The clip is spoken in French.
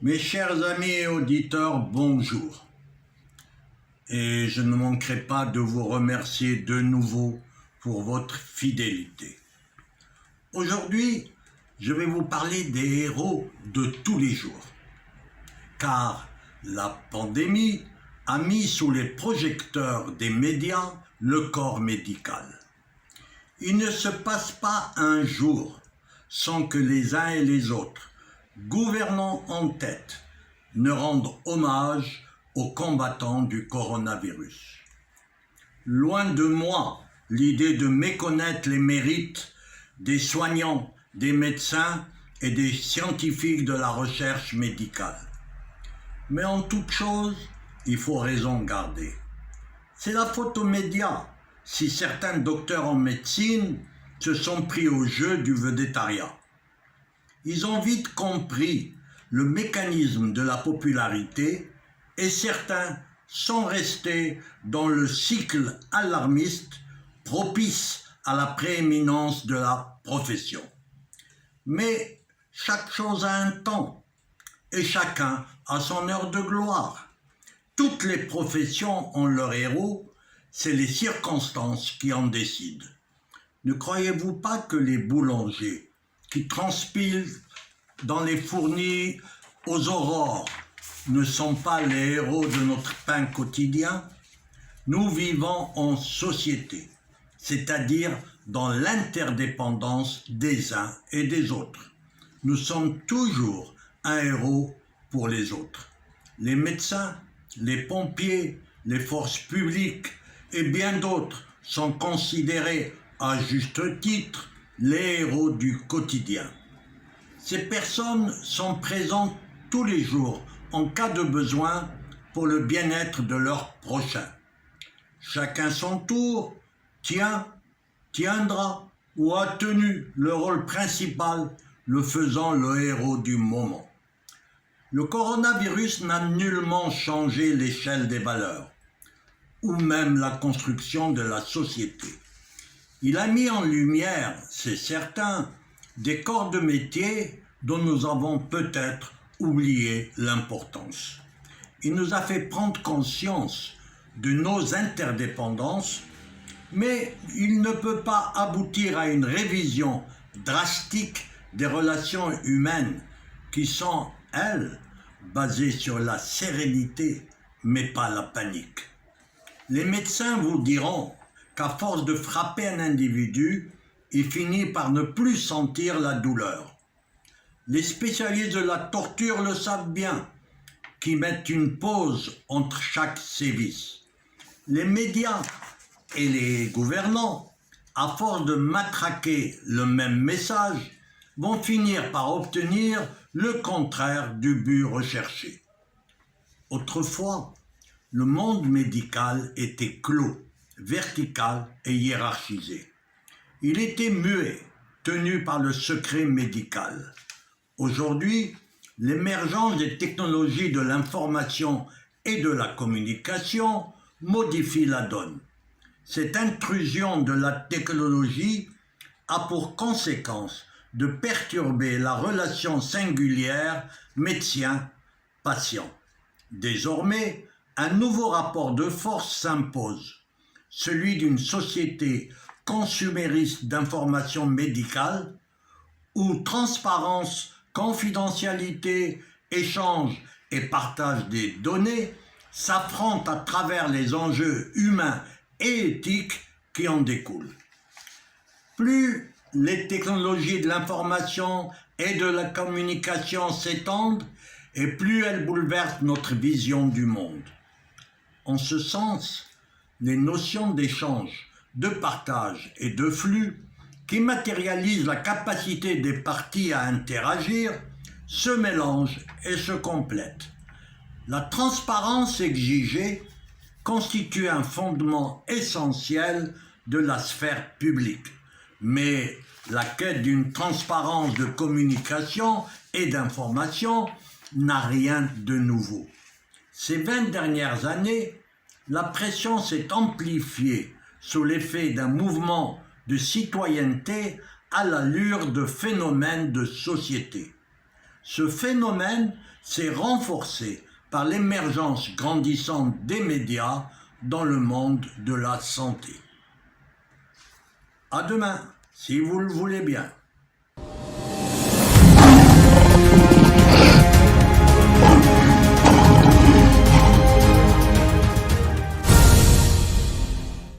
Mes chers amis et auditeurs, bonjour. Et je ne manquerai pas de vous remercier de nouveau pour votre fidélité. Aujourd'hui, je vais vous parler des héros de tous les jours. Car la pandémie a mis sous les projecteurs des médias le corps médical. Il ne se passe pas un jour sans que les uns et les autres, gouvernants en tête, ne rendent hommage aux combattants du coronavirus. Loin de moi l'idée de méconnaître les mérites des soignants, des médecins et des scientifiques de la recherche médicale. Mais en toute chose, il faut raison garder. C'est la faute aux médias si certains docteurs en médecine se sont pris au jeu du vedettariat. Ils ont vite compris le mécanisme de la popularité et certains sont restés dans le cycle alarmiste propice à la prééminence de la profession. Mais chaque chose a un temps et chacun a son heure de gloire. Toutes les professions ont leur héros, c'est les circonstances qui en décident. Ne croyez-vous pas que les boulangers qui transpilent dans les fournis aux aurores ne sont pas les héros de notre pain quotidien? Nous vivons en société, c'est-à-dire dans l'interdépendance des uns et des autres. Nous sommes toujours un héros pour les autres. Les médecins, les pompiers, les forces publiques et bien d'autres sont considérés à juste titre les héros du quotidien. Ces personnes sont présentes tous les jours en cas de besoin pour le bien-être de leurs prochains. Chacun son tour tient, tiendra ou a tenu le rôle principal, le faisant le héros du moment. Le coronavirus n'a nullement changé l'échelle des valeurs ou même la construction de la société. Il a mis en lumière, c'est certain, des corps de métier dont nous avons peut-être oublié l'importance. Il nous a fait prendre conscience de nos interdépendances, mais il ne peut pas aboutir à une révision drastique des relations humaines qui sont, elles, basées sur la sérénité, mais pas la panique. Les médecins vous diront qu'à force de frapper un individu, il finit par ne plus sentir la douleur. Les spécialistes de la torture le savent bien, qui mettent une pause entre chaque sévice. Les médias et les gouvernants, à force de matraquer le même message, vont finir par obtenir le contraire du but recherché. Autrefois, le monde médical était clos, vertical et hiérarchisé. Il était muet, tenu par le secret médical. Aujourd'hui, l'émergence des technologies de l'information et de la communication modifie la donne. Cette intrusion de la technologie a pour conséquence de perturber la relation singulière médecin-patient. Désormais, un nouveau rapport de force s'impose, celui d'une société consumériste d'informations médicales où transparence, confidentialité, échange et partage des données s'affrontent à travers les enjeux humains et éthiques qui en découlent. Plus les technologies de l'information et de la communication s'étendent, et plus elles bouleversent notre vision du monde. En ce sens, les notions d'échange, de partage et de flux qui matérialisent la capacité des parties à interagir se mélangent et se complètent. La transparence exigée constitue un fondement essentiel de la sphère publique, mais la quête d'une transparence de communication et d'information n'a rien de nouveau. Ces 20 dernières années, la pression s'est amplifiée sous l'effet d'un mouvement de citoyenneté à l'allure de phénomènes de société. Ce phénomène s'est renforcé par l'émergence grandissante des médias dans le monde de la santé. À demain, si vous le voulez bien.